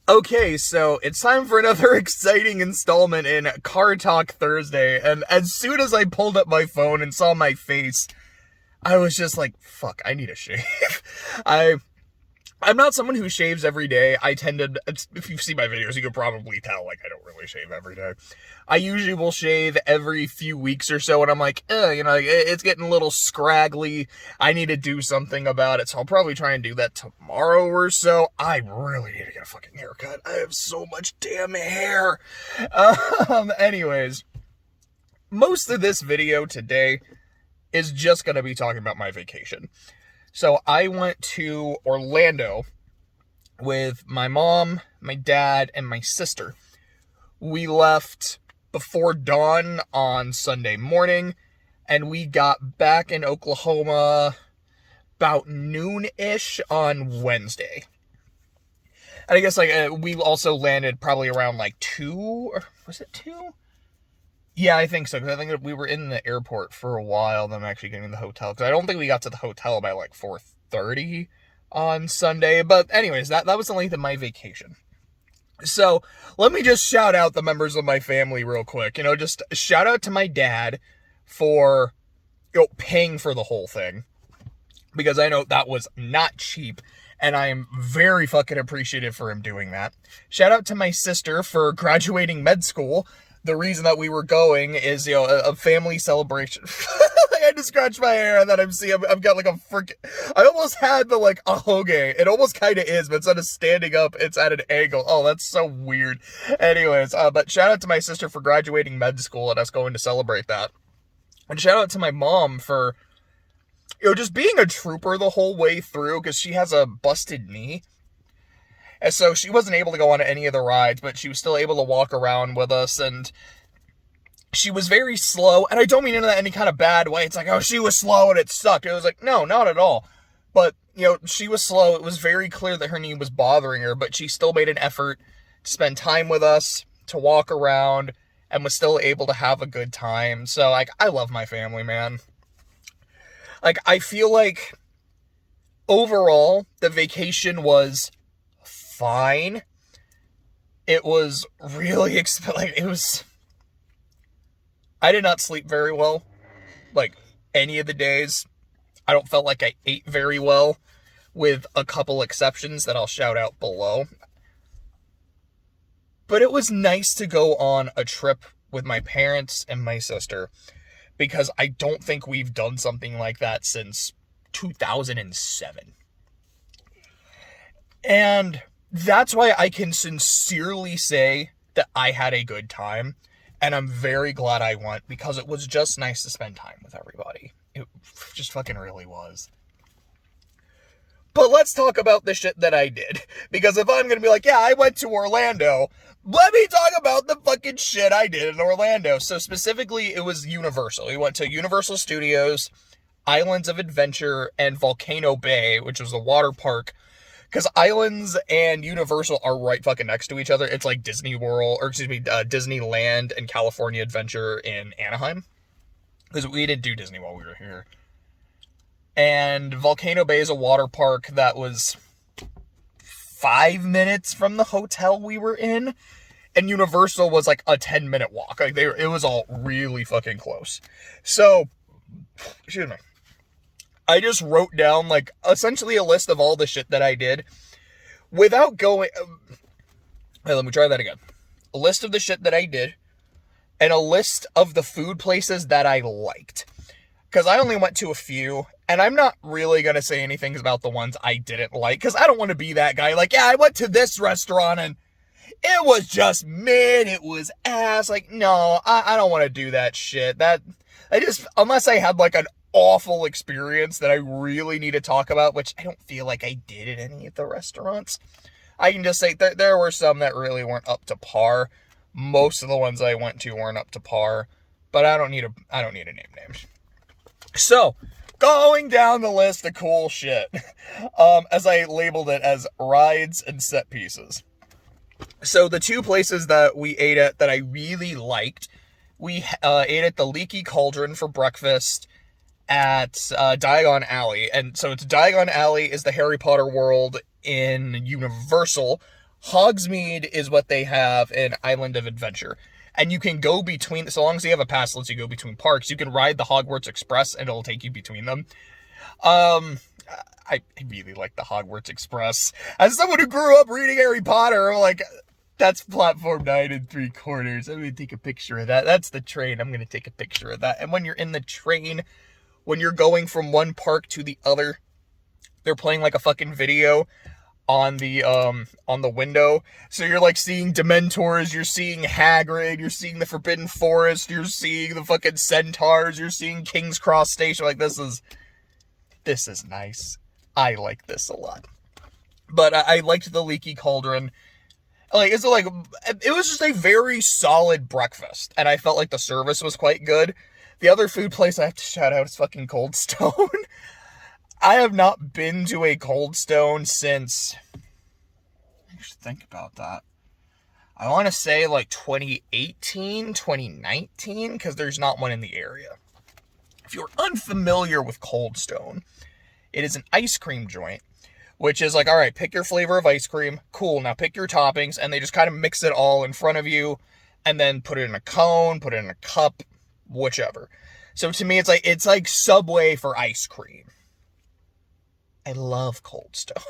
Okay, so it's time for another exciting installment in Car Talk Thursday, and as soon as I pulled up my phone and saw my face, I was just like, fuck, I need a shave. I I'm not someone who shaves every day. I tend to, if you see my videos, you could probably tell, like, I don't really shave every day. I usually will shave every few weeks or so, and I'm like, it's getting a little scraggly. I need to do something about it, so I'll probably try and do that tomorrow or so. I really need to get a fucking haircut. I have so much damn hair. Anyways, most of this video today is just going to be talking about my vacation. So I went to Orlando with my mom, my dad, and my sister. We left before dawn on Sunday morning, and we got back in Oklahoma about noon-ish on Wednesday. And I guess, we also landed probably around, 2, or was it 2? Yeah, I think so, because I think that we were in the airport for a while, then actually getting to the hotel, because I don't think we got to the hotel by, 4:30 on Sunday, but anyways, that was the length of my vacation. So, let me just shout out the members of my family real quick, just shout out to my dad for, paying for the whole thing, because I know that was not cheap, and I am very fucking appreciative for him doing that. Shout out to my sister for graduating med school. The reason that we were going is, a family celebration. I had to scratch my hair, and then I've got a freaking, I almost had the, a hoge. It almost kind of is, but instead of standing up, it's at an angle. Oh, that's so weird. Anyways, but shout out to my sister for graduating med school and us going to celebrate that. And shout out to my mom for, just being a trooper the whole way through, because she has a busted knee. And so she wasn't able to go on any of the rides, but she was still able to walk around with us, and she was very slow, and I don't mean in any kind of bad way. It's like, oh, she was slow and it sucked. It was like, no, not at all. But, she was slow. It was very clear that her knee was bothering her, but she still made an effort to spend time with us, to walk around, and was still able to have a good time. So, I love my family, man. I feel like overall, the vacation was fine. It was really I did not sleep very well, any of the days. I don't feel like I ate very well, with a couple exceptions that I'll shout out below. But it was nice to go on a trip with my parents and my sister, because I don't think we've done something like that since 2007. And that's why I can sincerely say that I had a good time, and I'm very glad I went, because it was just nice to spend time with everybody. It just fucking really was. But let's talk about the shit that I did, because if I'm gonna be like, yeah, I went to Orlando, let me talk about the fucking shit I did in Orlando. So specifically, it was Universal. We went to Universal Studios, Islands of Adventure, and Volcano Bay, which was a water park. Because Islands and Universal are right fucking next to each other. It's like Disneyland and California Adventure in Anaheim. Because we didn't do Disney while we were here. And Volcano Bay is a water park that was 5 minutes from the hotel we were in. And Universal was a 10-minute walk. It was all really fucking close. So, excuse me. I just wrote down, essentially a list of all the shit that I did without going... let me try that again. A list of the shit that I did, and a list of the food places that I liked. Because I only went to a few, and I'm not really going to say anything about the ones I didn't like, because I don't want to be that guy. Yeah, I went to this restaurant, and it was just mid, it was ass. No, I don't want to do that shit. Unless I had, an awful experience that I really need to talk about, which I don't feel like I did at any of the restaurants. I can just say that there were some that really weren't up to par. Most of the ones I went to weren't up to par, but I don't need to name names. So, going down the list of cool shit, as I labeled it as rides and set pieces. So the two places that we ate at that I really liked, we ate at the Leaky Cauldron for breakfast at Diagon Alley. And so it's Diagon Alley is the Harry Potter world in Universal. Hogsmeade is what they have in Island of Adventure. And you can go between, so long as you have a pass that lets you go between parks, you can ride the Hogwarts Express and it'll take you between them. I really like the Hogwarts Express. As someone who grew up reading Harry Potter, I'm like, that's platform 9 3/4. I'm going to take a picture of that. That's the train. I'm going to take a picture of that. And when you're in the train, when you're going from one park to the other, they're playing like a fucking video on the window. So you're like seeing Dementors, you're seeing Hagrid, you're seeing the Forbidden Forest, you're seeing the fucking Centaurs, you're seeing King's Cross Station. Like, this is nice. I like this a lot. But I liked the Leaky Cauldron. Like, it was just a very solid breakfast, and I felt like the service was quite good. The other food place I have to shout out is fucking Cold Stone. I have not been to a Cold Stone since, I should think about that. I want to say like 2018, 2019, because there's not one in the area. If you're unfamiliar with Cold Stone, it is an ice cream joint, which is like, all right, pick your flavor of ice cream. Cool, now pick your toppings, and they just kind of mix it all in front of you, and then put it in a cone, put it in a cup, whichever. So to me, it's like Subway for ice cream. I love Cold Stone.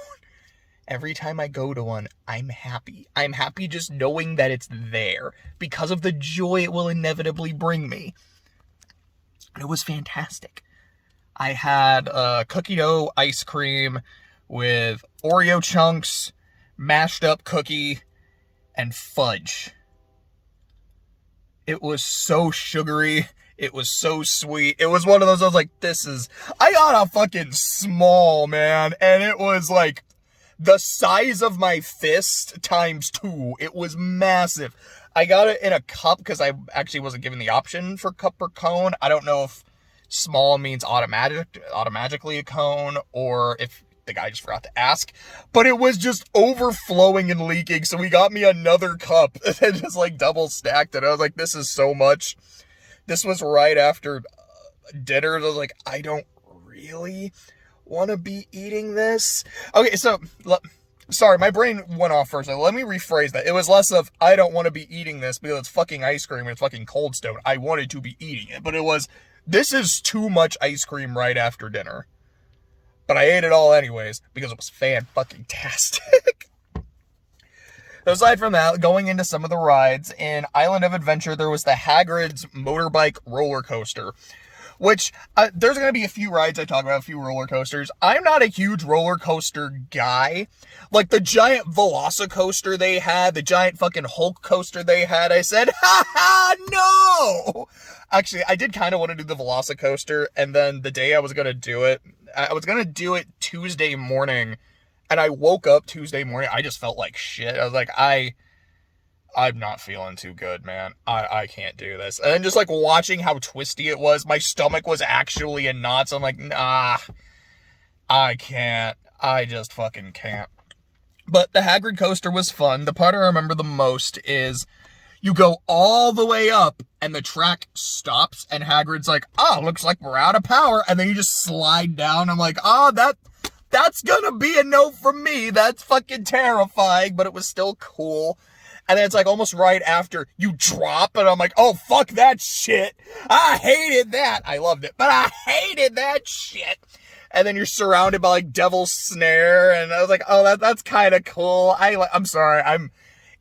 Every time I go to one, I'm happy. I'm happy just knowing that it's there because of the joy it will inevitably bring me. It was fantastic. I had cookie dough ice cream with Oreo chunks, mashed up cookie, and fudge. It was so sugary. It was so sweet. It was one of those, I was like, I got a fucking small, man. And it was like the size of my fist times 2. It was massive. I got it in a cup because I actually wasn't given the option for cup or cone. I don't know if small means automatically a cone or if the guy just forgot to ask. But it was just overflowing and leaking. So he got me another cup and just like double stacked it. I was like, this is so much. This was right after dinner. I was like, I don't really want to be eating this. Okay, so, sorry, my brain went off first. Let me rephrase that. It was less of, I don't want to be eating this because it's fucking ice cream and it's fucking Cold Stone. I wanted to be eating it, but it was, this is too much ice cream right after dinner. But I ate it all anyways because it was fan-fucking-tastic. Aside from that, going into some of the rides, in Island of Adventure, there was the Hagrid's motorbike roller coaster, which, there's going to be a few rides I talk about, a few roller coasters. I'm not a huge roller coaster guy. Like, the giant Velocicoaster they had, the giant fucking Hulk coaster they had, I said, no! Actually, I did kind of want to do the Velocicoaster, and then the day I was going to do it Tuesday morning. And I woke up Tuesday morning, I just felt like shit. I was like, I'm not feeling too good, man. I can't do this. And then just like watching how twisty it was, my stomach was actually in knots. I'm like, nah, I can't. I just fucking can't. But the Hagrid coaster was fun. The part I remember the most is you go all the way up and the track stops and Hagrid's like, looks like we're out of power. And then you just slide down. I'm like, that's gonna be a no from me. That's fucking terrifying, but it was still cool. And then it's like almost right after you drop, and I'm like, oh, fuck that shit. I hated that. I loved it, but I hated that shit. And then you're surrounded by like Devil's Snare, and I was like, oh, that's kind of cool. I'm sorry,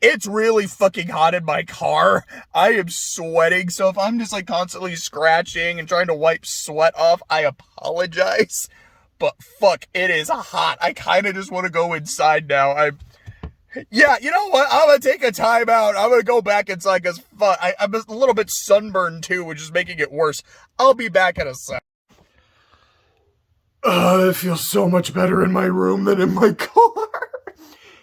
it's really fucking hot in my car. I am sweating, so if I'm just like constantly scratching and trying to wipe sweat off, I apologize. But fuck, it is hot. I kind of just want to go inside now. Yeah, you know what? I'm going to take a time out. I'm going to go back inside because fuck, I'm a little bit sunburned too, which is making it worse. I'll be back in a sec. It feels so much better in my room than in my car.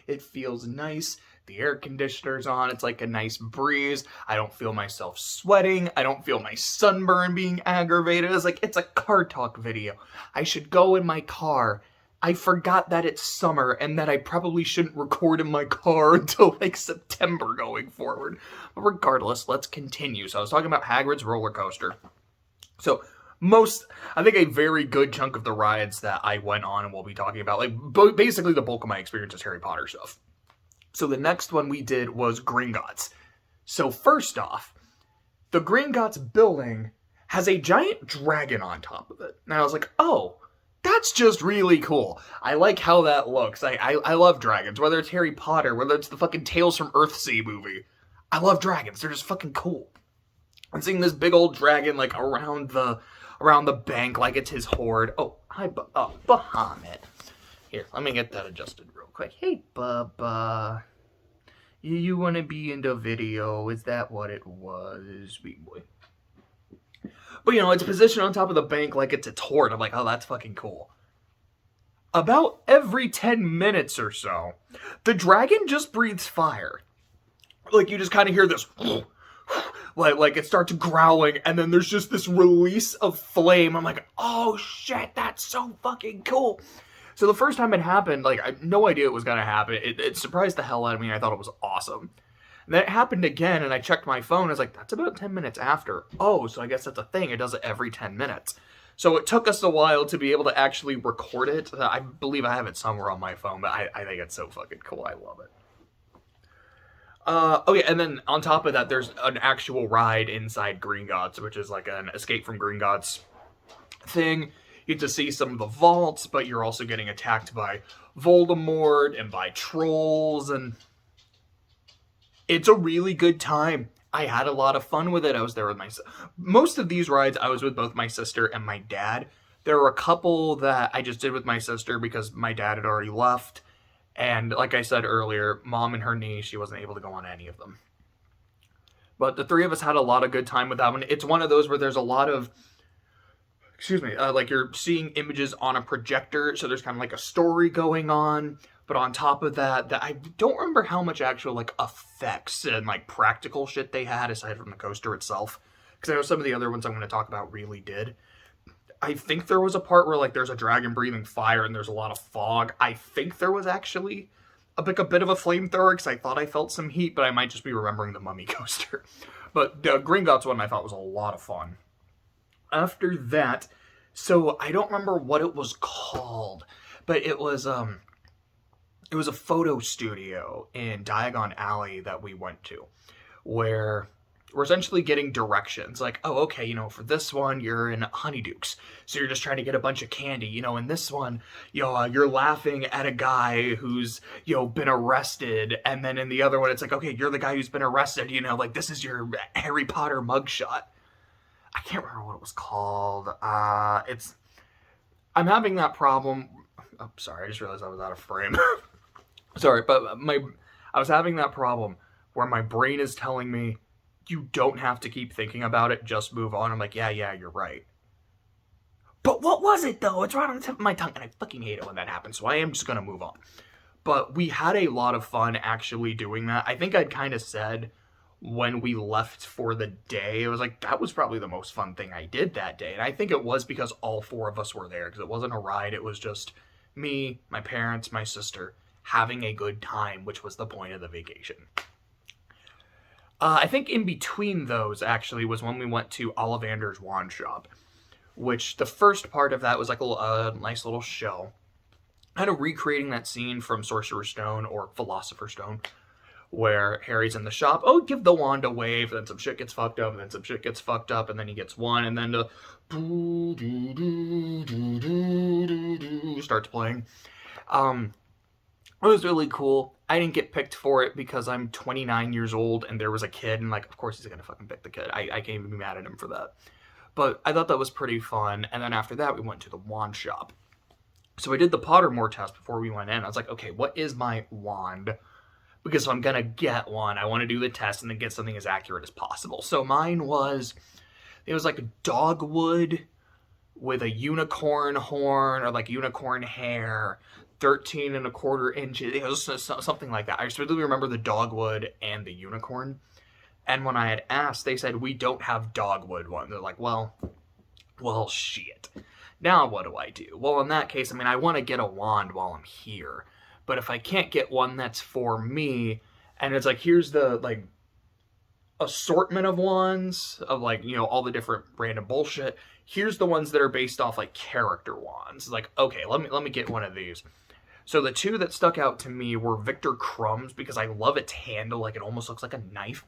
It feels nice. The air conditioner's on. It's like a nice breeze. I don't feel myself sweating. I don't feel my sunburn being aggravated. It's a car talk video. I should go in my car. I forgot that it's summer and that I probably shouldn't record in my car until like September going forward. But regardless, let's continue. So I was talking about Hagrid's roller coaster. So I think a very good chunk of the rides that I went on and we'll be talking about, like basically the bulk of my experience is Harry Potter stuff. So the next one we did was Gringotts. So first off, the Gringotts building has a giant dragon on top of it. And I was like, oh, that's just really cool. I like how that looks. I love dragons, whether it's Harry Potter, whether it's the fucking Tales from Earthsea movie. I love dragons. They're just fucking cool. And seeing this big old dragon, like, around the bank like it's his horde. Oh, hi, Bahamut. Here, let me get that adjusted real quick. Hey, Bubba. You want to be in the video? Is that what it was? Sweet boy. But, you know, it's positioned on top of the bank like it's its horde. I'm like, oh, that's fucking cool. About every 10 minutes or so, the dragon just breathes fire. Like, you just kind of hear this, like it starts growling, and then there's just this release of flame. I'm like, oh shit, that's so fucking cool. So the first time it happened, like, I had no idea it was going to happen. It surprised the hell out of me. I thought it was awesome. And then it happened again, and I checked my phone. I was like, that's about 10 minutes after. Oh, so I guess that's a thing. It does it every 10 minutes. So it took us a while to be able to actually record it. I believe I have it somewhere on my phone, but I think it's so fucking cool. I love it. Okay, and then on top of that, there's an actual ride inside Gringotts, which is like an Escape from Gringotts thing. You get to see some of the vaults, but you're also getting attacked by Voldemort and by trolls, and it's a really good time. I had a lot of fun with it. I was there with most of these rides, I was with both my sister and my dad. There were a couple that I just did with my sister because my dad had already left. And like I said earlier, Mom and her niece, she wasn't able to go on any of them. But the three of us had a lot of good time with that one. It's one of those where there's a lot of, like you're seeing images on a projector. So there's kind of like a story going on. But on top of that, I don't remember how much actual like effects and like practical shit they had aside from the coaster itself. Because I know some of the other ones I'm going to talk about really did. I think there was a part where like there's a dragon breathing fire and there's a lot of fog. I think there was actually a bit of a flamethrower because I thought I felt some heat, but I might just be remembering the Mummy coaster. But the Gringotts one I thought was a lot of fun. After that, so I don't remember what it was called, but it was a photo studio in Diagon Alley that we went to, where we're essentially getting directions. Like, oh, okay, you know, for this one, you're in Honeydukes. So you're just trying to get a bunch of candy. You know, in this one, you know, you're laughing at a guy who's, you know, been arrested. And then in the other one, it's like, okay, you're the guy who's been arrested. You know, like, this is your Harry Potter mugshot. I can't remember what it was called. I'm having that problem. Oh, sorry, I just realized I was out of frame. Sorry, but I was having that problem where my brain is telling me, you don't have to keep thinking about it, just move on. I'm like, yeah, you're right. But what was it, though? It's right on the tip of my tongue, and I fucking hate it when that happens, so I am just gonna move on. But we had a lot of fun actually doing that. I think I'd kind of said when we left for the day, it was like, that was probably the most fun thing I did that day. And I think it was because all four of us were there, because it wasn't a ride, it was just me, my parents, my sister, having a good time, which was the point of the vacation. I think in between those, actually, was when we went to Ollivander's Wand Shop, which the first part of that was like a nice little show, kind of recreating that scene from Sorcerer's Stone or Philosopher's Stone, where Harry's in the shop, oh, give the wand a wave, and then some shit gets fucked up, and then some shit gets fucked up, and then he gets one, and then the starts playing. It was really cool. I didn't get picked for it because I'm 29 years old and there was a kid, and like, of course he's gonna fucking pick the kid. I can't even be mad at him for that. But I thought that was pretty fun. And then after that, we went to the wand shop. So I did the Pottermore test before we went in. I was like, okay, what is my wand? Because if I'm gonna get one, I want to do the test and then get something as accurate as possible. So mine was, it was like dogwood with a unicorn horn or like unicorn hair, 13 1/4 inches. It was something like that. I specifically remember the dogwood and the unicorn. And when I had asked, they said, we don't have dogwood one. They're like, well, shit. Now what do I do? Well, in that case, I mean, I want to get a wand while I'm here. But if I can't get one that's for me, and it's like, here's the, like, assortment of wands, of, like, you know, all the different random bullshit. Here's the ones that are based off, like, character wands. Like, okay, let me get one of these. So the two that stuck out to me were Victor Crumb's, because I love its handle, like it almost looks like a knife,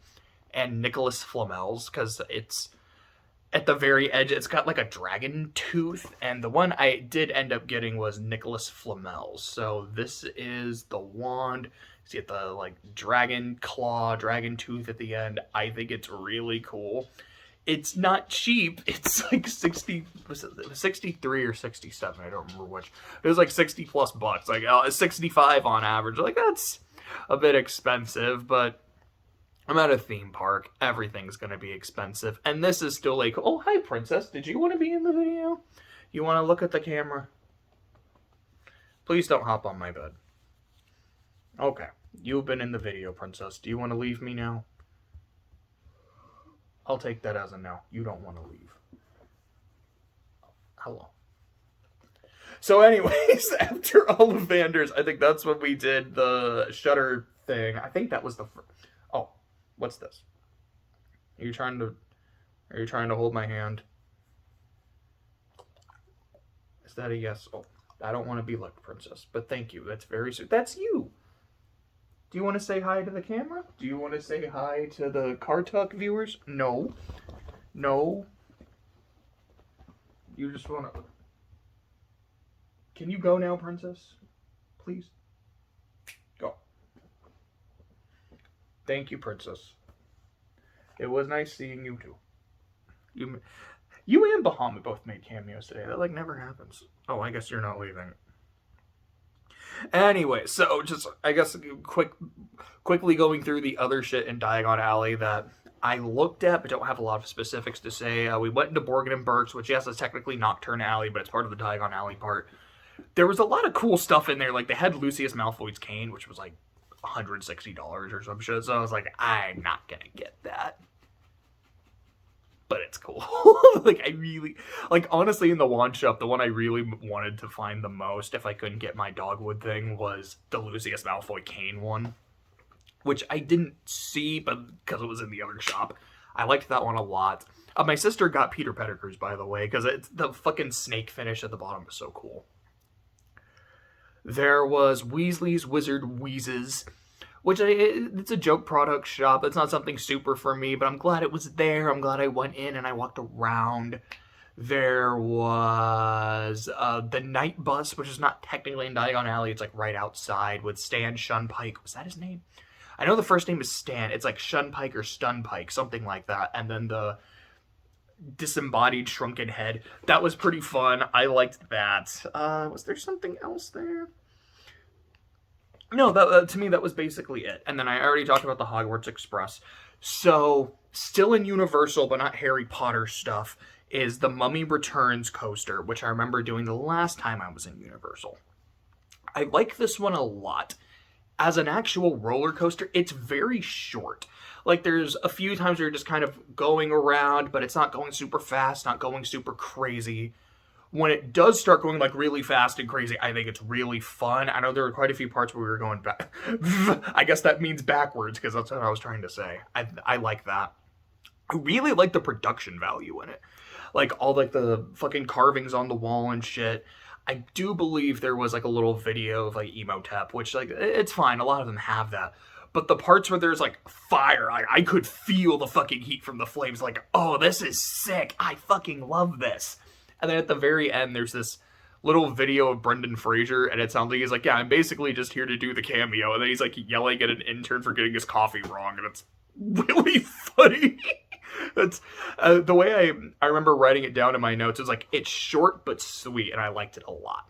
and Nicholas Flamel's, because it's at the very edge, it's got like a dragon tooth, and the one I did end up getting was Nicholas Flamel's. So this is the wand. See it, the like dragon claw, dragon tooth at the end. I think it's really cool. It's not cheap. It's like 60, was it 63 or 67? I don't remember which. It was like 60 plus bucks, like 65 on average. Like, that's a bit expensive, but I'm at a theme park. Everything's going to be expensive. And this is still like, oh, hi, princess. Did you want to be in the video? You want to look at the camera? Please don't hop on my bed. Okay. You've been in the video, princess. Do you want to leave me now? I'll take that as a no. You don't want to leave. Hello. So anyways, after Ollivanders, I think that's when we did the Shutter thing. I think that was the first. Oh, what's this? Are you trying to hold my hand? Is that a yes? Oh, I don't want to be like princess, but thank you. That's very sweet. That's you. Do you want to say hi to the camera? Do you want to say hi to the Car Talk viewers? No. No. You just want to... Can you go now, princess? Please? Go. Thank you, princess. It was nice seeing you, too. You and Bahamut both made cameos today. That, like, never happens. Oh, I guess you're not leaving. Anyway, so just, I guess, quickly going through the other shit in Diagon Alley that I looked at, but don't have a lot of specifics to say. We went into Borgin and Burke's, which, yes, is technically Nocturne Alley, but it's part of the Diagon Alley part. There was a lot of cool stuff in there. Like, they had Lucius Malfoy's cane, which was, like, $160 or some shit. So I was like, I'm not gonna get that. But it's cool. Like, I really... Like, honestly, in the wand shop, the one I really wanted to find the most, if I couldn't get my dogwood thing, was the Lucius Malfoy cane one. Which I didn't see, but because it was in the other shop. I liked that one a lot. My sister got Peter Pettigrew's, by the way, because the fucking snake finish at the bottom was so cool. There was Weasley's Wizard Wheezes, which it's a joke product shop. It's not something super for me, but I'm glad it was there. I'm glad I went in and I walked around. There was the Night Bus, which is not technically in Diagon Alley. It's like right outside with Stan Shunpike. Was that his name? I know the first name is Stan. It's like Shunpike or Stunpike, something like that. And then the disembodied shrunken head. That was pretty fun. I liked that. Was there something else there? No, to me, that was basically it. And then I already talked about the Hogwarts Express. So, still in Universal, but not Harry Potter stuff, is the Mummy Returns coaster, which I remember doing the last time I was in Universal. I like this one a lot. As an actual roller coaster, it's very short. Like, there's a few times where you're just kind of going around, but it's not going super fast, not going super crazy. When it does start going, like, really fast and crazy, I think it's really fun. I know there were quite a few parts where we were going back. I guess that means backwards, because that's what I was trying to say. I like that. I really like the production value in it. Like, all, like, the fucking carvings on the wall and shit. I do believe there was, like, a little video of, like, Emotep, which, like, it's fine. A lot of them have that. But the parts where there's, like, fire, I could feel the fucking heat from the flames. Like, oh, this is sick. I fucking love this. And then at the very end, there's this little video of Brendan Fraser, and it sounds like he's like, yeah, I'm basically just here to do the cameo. And then he's, like, yelling at an intern for getting his coffee wrong, and it's really funny. That's the way I remember writing it down in my notes. It's like, it's short but sweet, and I liked it a lot.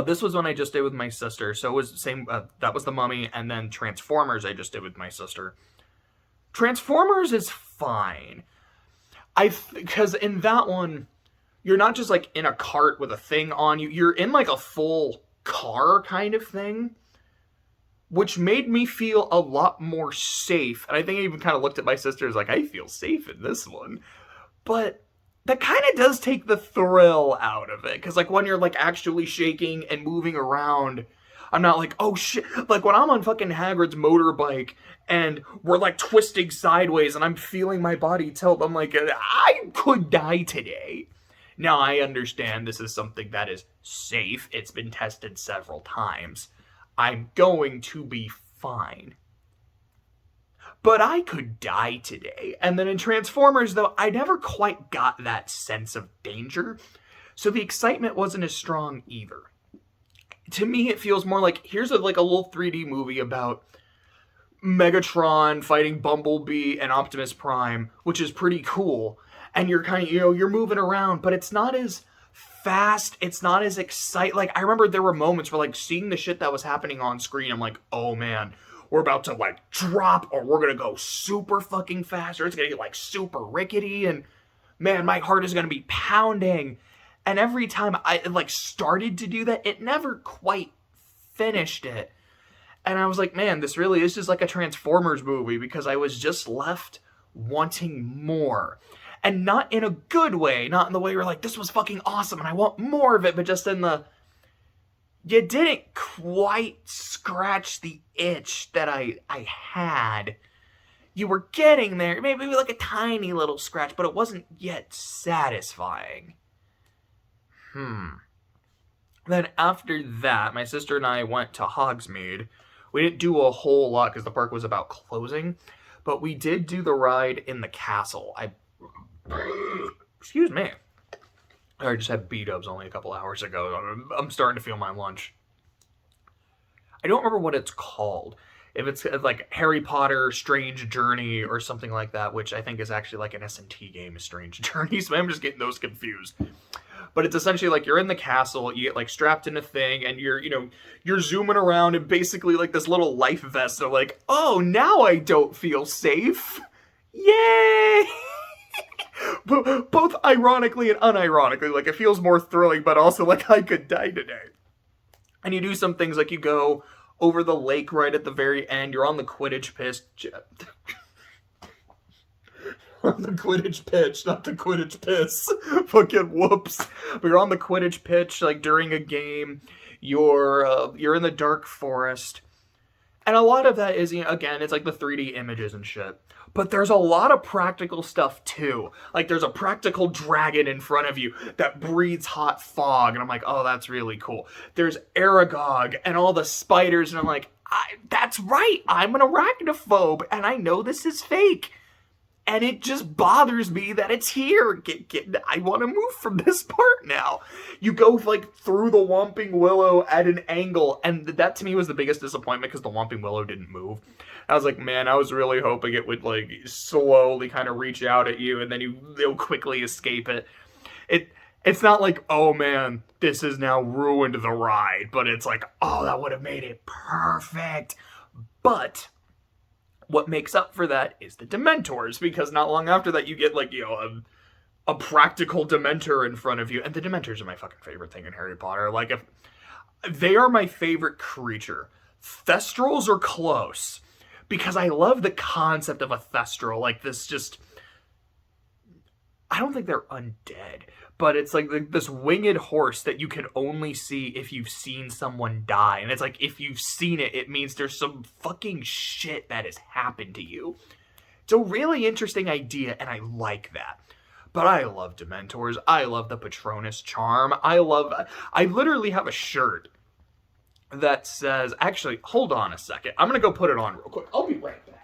This was one I just did with my sister, so it was the same. That was the Mummy, and then Transformers I just did with my sister. Transformers is fine. Because in that one, you're not just, like, in a cart with a thing on you. You're in, like, a full car kind of thing, which made me feel a lot more safe. And I think I even kind of looked at my sister as, like, I feel safe in this one. But that kind of does take the thrill out of it. Because, like, when you're, like, actually shaking and moving around, I'm not like, oh, shit. Like, when I'm on fucking Hagrid's motorbike and we're, like, twisting sideways and I'm feeling my body tilt, I'm like, I could die today. Now, I understand this is something that is safe. It's been tested several times. I'm going to be fine. But I could die today. And then in Transformers, though, I never quite got that sense of danger. So the excitement wasn't as strong either. To me, it feels more like, here's like a little 3D movie about Megatron fighting Bumblebee and Optimus Prime, which is pretty cool. And you're kind of, you're moving around, but it's not as fast. It's not as exciting. Like, I remember there were moments where, like, seeing the shit that was happening on screen, I'm like, oh man, we're about to, like, drop, or we're gonna go super fucking fast, or it's gonna get, like, super rickety, and man, my heart is gonna be pounding. And every time I, like, started to do that, it never quite finished it. And I was like, man, this really is just like a Transformers movie, because I was just left wanting more. And not in a good way, not in the way where, like, this was fucking awesome and I want more of it, but just in the, you didn't quite scratch the itch that I had. You were getting there, maybe like a tiny little scratch, but it wasn't yet satisfying. Then after that, my sister and I went to Hogsmeade. We didn't do a whole lot because the park was about closing, but we did do the ride in the castle. Excuse me. I just had B-dubs only a couple hours ago. I'm starting to feel my lunch. I don't remember what it's called. If it's like Harry Potter Strange Journey or something like that, which I think is actually like an S&T game, Strange Journey, so I'm just getting those confused. But it's essentially like you're in the castle, you get like strapped in a thing, and you're zooming around, and basically like this little life vest are like, oh, now I don't feel safe. Yay! Both ironically and unironically, like it feels more thrilling, but also like I could die today. And you do some things like you go over the lake right at the very end, you're on the Quidditch pitch. On the Quidditch pitch, not the Quidditch piss. Fucking whoops. But you're on the Quidditch pitch, like during a game. You're in the dark forest. And a lot of that is, again, it's like the 3D images and shit. But there's a lot of practical stuff too. Like there's a practical dragon in front of you that breathes hot fog. And I'm like, oh, that's really cool. There's Aragog and all the spiders. And I'm like, that's right. I'm an arachnophobe. And I know this is fake. And it just bothers me that it's here. I want to move from this part now. You go like through the Whomping Willow at an angle, and that to me was the biggest disappointment because the Whomping Willow didn't move. I was like, man, I was really hoping it would like slowly kind of reach out at you, and then you'll quickly escape it. It's not like, oh man, this has now ruined the ride, but it's like, oh, that would have made it perfect. But what makes up for that is the Dementors, because not long after that you get like, a practical Dementor in front of you, and the Dementors are my fucking favorite thing in Harry Potter. Like, if they are my favorite creature. Thestrals are close, because I love the concept of a Thestral, like this just, I don't think they're undead, but it's like this winged horse that you can only see if you've seen someone die. And it's like, if you've seen it, it means there's some fucking shit that has happened to you. It's a really interesting idea, and I like that. But I love Dementors. I love the Patronus charm. I literally have a shirt that says, actually, hold on a second. I'm going to go put it on real quick. I'll be right back.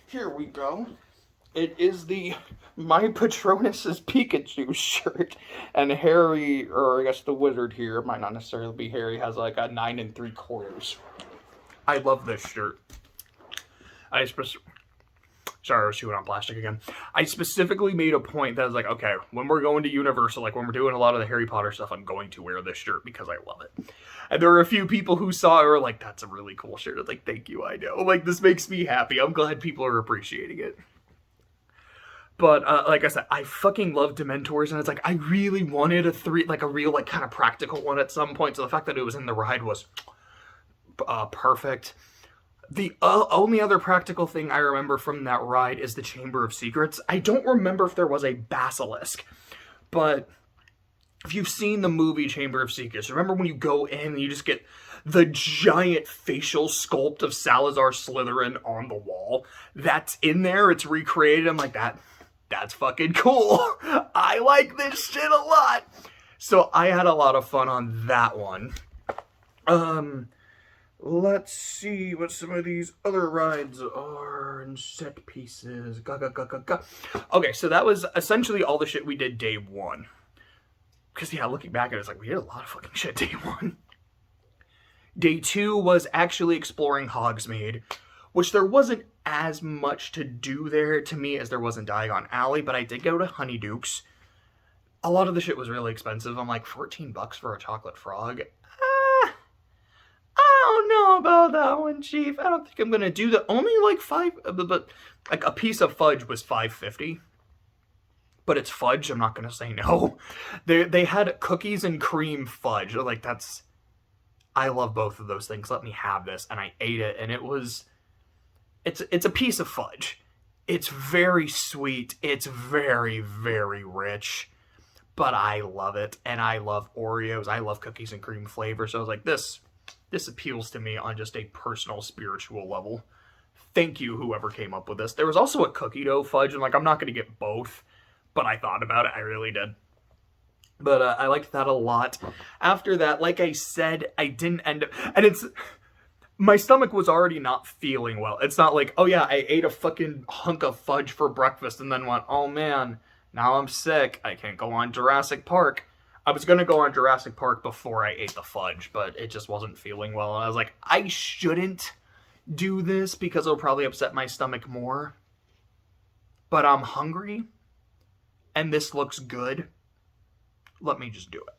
Here we go. It is the My Patronus's Pikachu shirt, and Harry, or I guess the wizard here, it might not necessarily be Harry, has like a 9 3/4. I love this shirt. Sorry, I was chewing on plastic again. I specifically made a point that I was like, okay, when we're going to Universal, like when we're doing a lot of the Harry Potter stuff, I'm going to wear this shirt because I love it. And there were a few people who saw it were like, that's a really cool shirt. I was like, thank you, I know. Like, this makes me happy. I'm glad people are appreciating it. But like I said, I fucking love Dementors, and it's like I really wanted a real like kind of practical one at some point. So the fact that it was in the ride was perfect. The only other practical thing I remember from that ride is the Chamber of Secrets. I don't remember if there was a basilisk, but if you've seen the movie Chamber of Secrets, remember when you go in and you just get the giant facial sculpt of Salazar Slytherin on the wall? That's in there. It's recreated. I'm like, that's fucking cool. I like this shit a lot. So I had a lot of fun on that one. Let's see what some of these other rides are and set pieces. Okay, so that was essentially all the shit we did day one. Because, yeah, looking back at it, it's like, we did a lot of fucking shit day one. Day two was actually exploring Hogsmeade, which there wasn't as much to do there to me as there was in Diagon Alley, but I did go to Honeyduke's. A lot of the shit was really expensive. I'm like, $14 for a chocolate frog? I don't know about that one, Chief. I don't think I'm gonna do that. Only like but like a piece of fudge was $5.50. But it's fudge. I'm not gonna say no. They had cookies and cream fudge. Like I love both of those things. Let me have this, and I ate it, and it's a piece of fudge. It's very sweet. It's very, very rich. But I love it, and I love Oreos. I love cookies and cream flavor. So I was like, this appeals to me on just a personal, spiritual level. Thank you, whoever came up with this. There was also a cookie dough fudge, and like, I'm not going to get both, but I thought about it. I really did. But I liked that a lot. After that, like I said, I didn't end up... And my stomach was already not feeling well. It's not like, oh yeah, I ate a fucking hunk of fudge for breakfast and then went, oh man, now I'm sick. I can't go on Jurassic Park. I was going to go on Jurassic Park before I ate the fudge, but it just wasn't feeling well. And I was like, I shouldn't do this because it'll probably upset my stomach more. But I'm hungry, and this looks good. Let me just do it.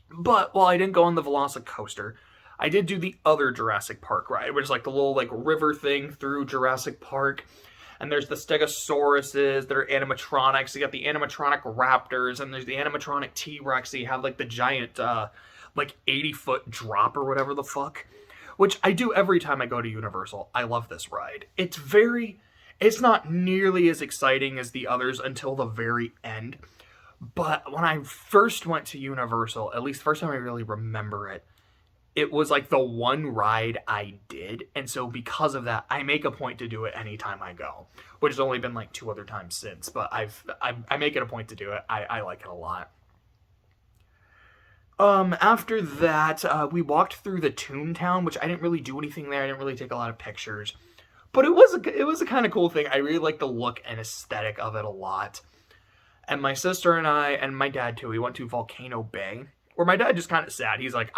But while I didn't go on the Velocicoaster, I did do the other Jurassic Park ride, which is like the little like river thing through Jurassic Park. And there's the Stegosauruses that are animatronics. You got the animatronic raptors, and there's the animatronic T-Rex. So you have like the giant, like 80-foot drop or whatever the fuck. Which I do every time I go to Universal. I love this ride. It's not nearly as exciting as the others until the very end. But when I first went to Universal, at least the first time I really remember it, it was like the one ride I did. And so because of that, I make a point to do it anytime I go. Which has only been like 2 other times since. But I make it a point to do it. I like it a lot. After that, we walked through the Toontown, which I didn't really do anything there. I didn't really take a lot of pictures. But it was a kind of cool thing. I really like the look and aesthetic of it a lot. And my sister and I, and my dad too, we went to Volcano Bay. Where my dad just kind of sat. He's like,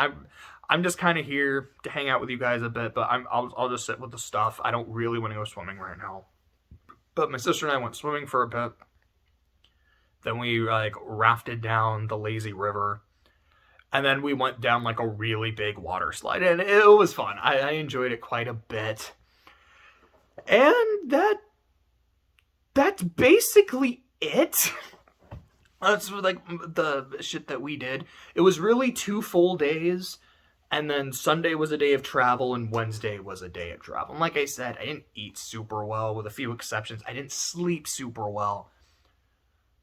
I'm just kind of here to hang out with you guys a bit, but I'll just sit with the stuff. I don't really want to go swimming right now. But my sister and I went swimming for a bit. Then we like rafted down the lazy river. And then we went down like a really big water slide. And it was fun. I enjoyed it quite a bit. And that's basically it. That's like the shit that we did. It was really 2 full days. And then Sunday was a day of travel, and Wednesday was a day of travel. And like I said, I didn't eat super well, with a few exceptions. I didn't sleep super well.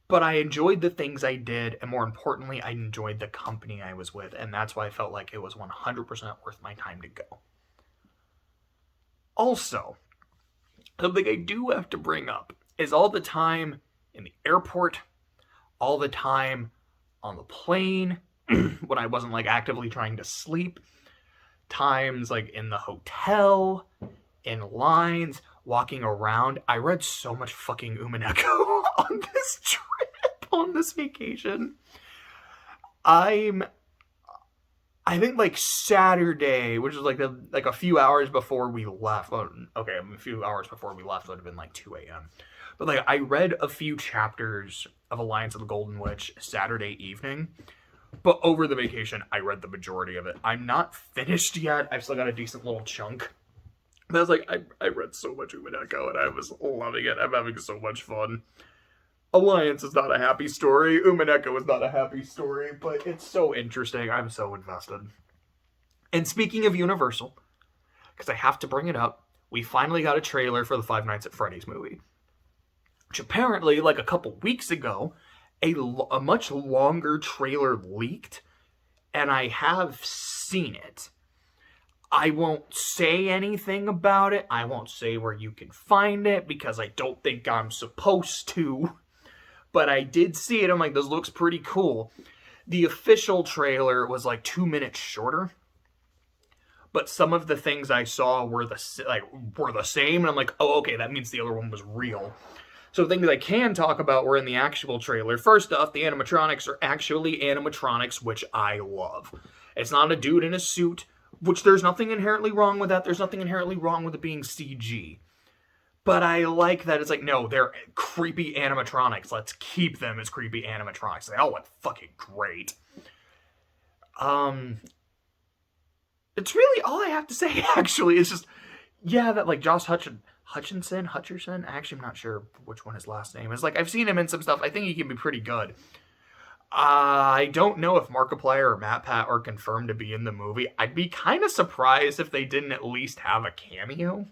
But I enjoyed the things I did, and more importantly, I enjoyed the company I was with. And that's why I felt like it was 100% worth my time to go. Also, something I do have to bring up is all the time in the airport, all the time on the plane, when I wasn't like actively trying to sleep, times like in the hotel, in lines, walking around. I read so much fucking Umineko on this trip, on this vacation. I think like Saturday, which was like a few hours before we left. Well, okay, a few hours before we left would have been like 2 a.m. But like I read a few chapters of Alliance of the Golden Witch Saturday evening. But over the vacation, I read the majority of it. I'm not finished yet. I've still got a decent little chunk. But I was like, I read so much Umineko, and I was loving it. I'm having so much fun. Alliance is not a happy story. Umaneko is not a happy story, but it's so interesting. I'm so invested. And speaking of Universal, because I have to bring it up, we finally got a trailer for the Five Nights at Freddy's movie. Which apparently, like a couple weeks ago, a much longer trailer leaked, and I have seen it. I won't say anything about it. I won't say where you can find it, because I don't think I'm supposed to. But I did see it. I'm like, this looks pretty cool. The official trailer was like 2 minutes shorter. But some of the things I saw were the same. And I'm like, oh, okay, that means the other one was real. So things I can talk about were in the actual trailer. First off, the animatronics are actually animatronics, which I love. It's not a dude in a suit, which there's nothing inherently wrong with that. There's nothing inherently wrong with it being CG. But I like that it's like, no, they're creepy animatronics. Let's keep them as creepy animatronics. They all look fucking great. It's really all I have to say, actually. It's just, yeah, that, like, Josh Hutcherson? Actually, I'm not sure which one his last name is. Like, I've seen him in some stuff. I think he can be pretty good. I don't know if Markiplier or MatPat are confirmed to be in the movie. I'd be kind of surprised if they didn't at least have a cameo.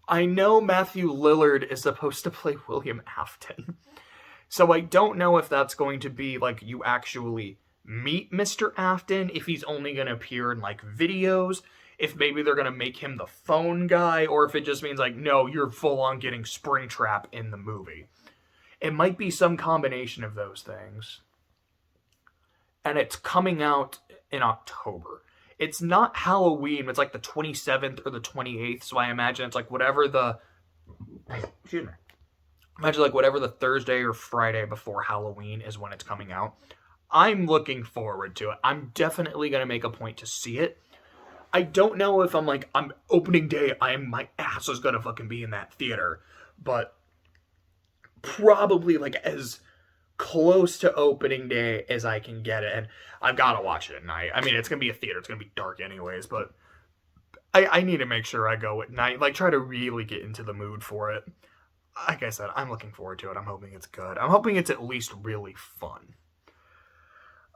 I know Matthew Lillard is supposed to play William Afton. So I don't know if that's going to be, like, you actually meet Mr. Afton, if he's only going to appear in, like, videos, if maybe they're going to make him the phone guy, or if it just means, like, no, you're full-on getting Springtrap in the movie. It might be some combination of those things. And it's coming out in October. It's not Halloween, it's like the 27th or the 28th, so I imagine it's like whatever the... Excuse me. Imagine like whatever the Thursday or Friday before Halloween is when it's coming out. I'm looking forward to it. I'm definitely going to make a point to see it. I don't know if I'm opening day, my ass is going to fucking be in that theater. But probably like as close to opening day as I can get it. And I've got to watch it at night. I mean, it's going to be a theater. It's going to be dark anyways. But I need to make sure I go at night. Like, try to really get into the mood for it. Like I said, I'm looking forward to it. I'm hoping it's good. I'm hoping it's at least really fun.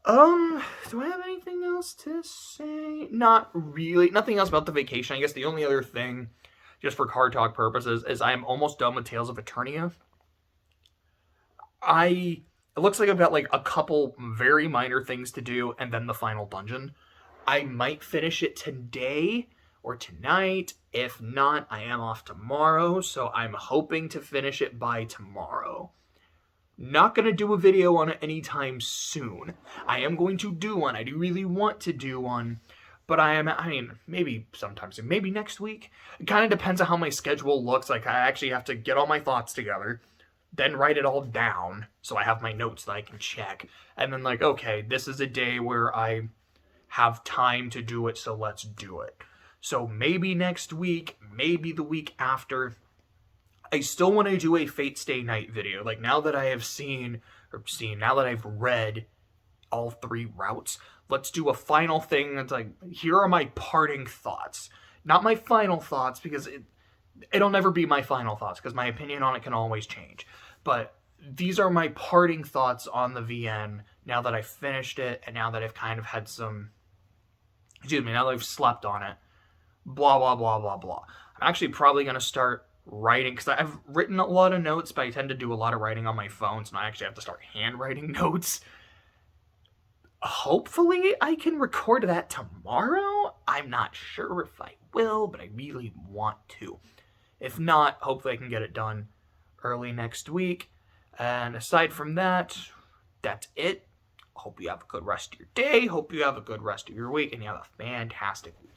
Do I have anything else to say? Not really. Nothing else about the vacation. I guess the only other thing, just for card talk purposes, is I am almost done with Tales of Eternia. It looks like I've got like a couple very minor things to do, and then the final dungeon. I might finish it today or tonight. If not, I am off tomorrow, so I'm hoping to finish it by tomorrow. Not going to do a video on it anytime soon. I am going to do one. I do really want to do one. But maybe sometime soon. Maybe next week. It kind of depends on how my schedule looks. Like, I actually have to get all my thoughts together. Then write it all down. So I have my notes that I can check. And then, like, okay, this is a day where I have time to do it, so let's do it. So maybe next week. Maybe the week after. I still want to do a Fate Stay Night video. Like, now that I have now that I've read all 3 routes, let's do a final thing that's like, here are my parting thoughts. Not my final thoughts, because it'll never be my final thoughts, because my opinion on it can always change. But these are my parting thoughts on the VN, now that I've finished it, and now that I've kind of had now that I've slept on it. Blah, blah, blah, blah, blah. I'm actually probably going to start writing, because I've written a lot of notes, but I tend to do a lot of writing on my phone, so I actually have to start handwriting notes. Hopefully I can record that tomorrow. I'm not sure if I will, but I really want to. If not, hopefully I can get it done early next week. And aside from that, that's it. Hope you have a good rest of your day. Hope you have a good rest of your week, and you have a fantastic week.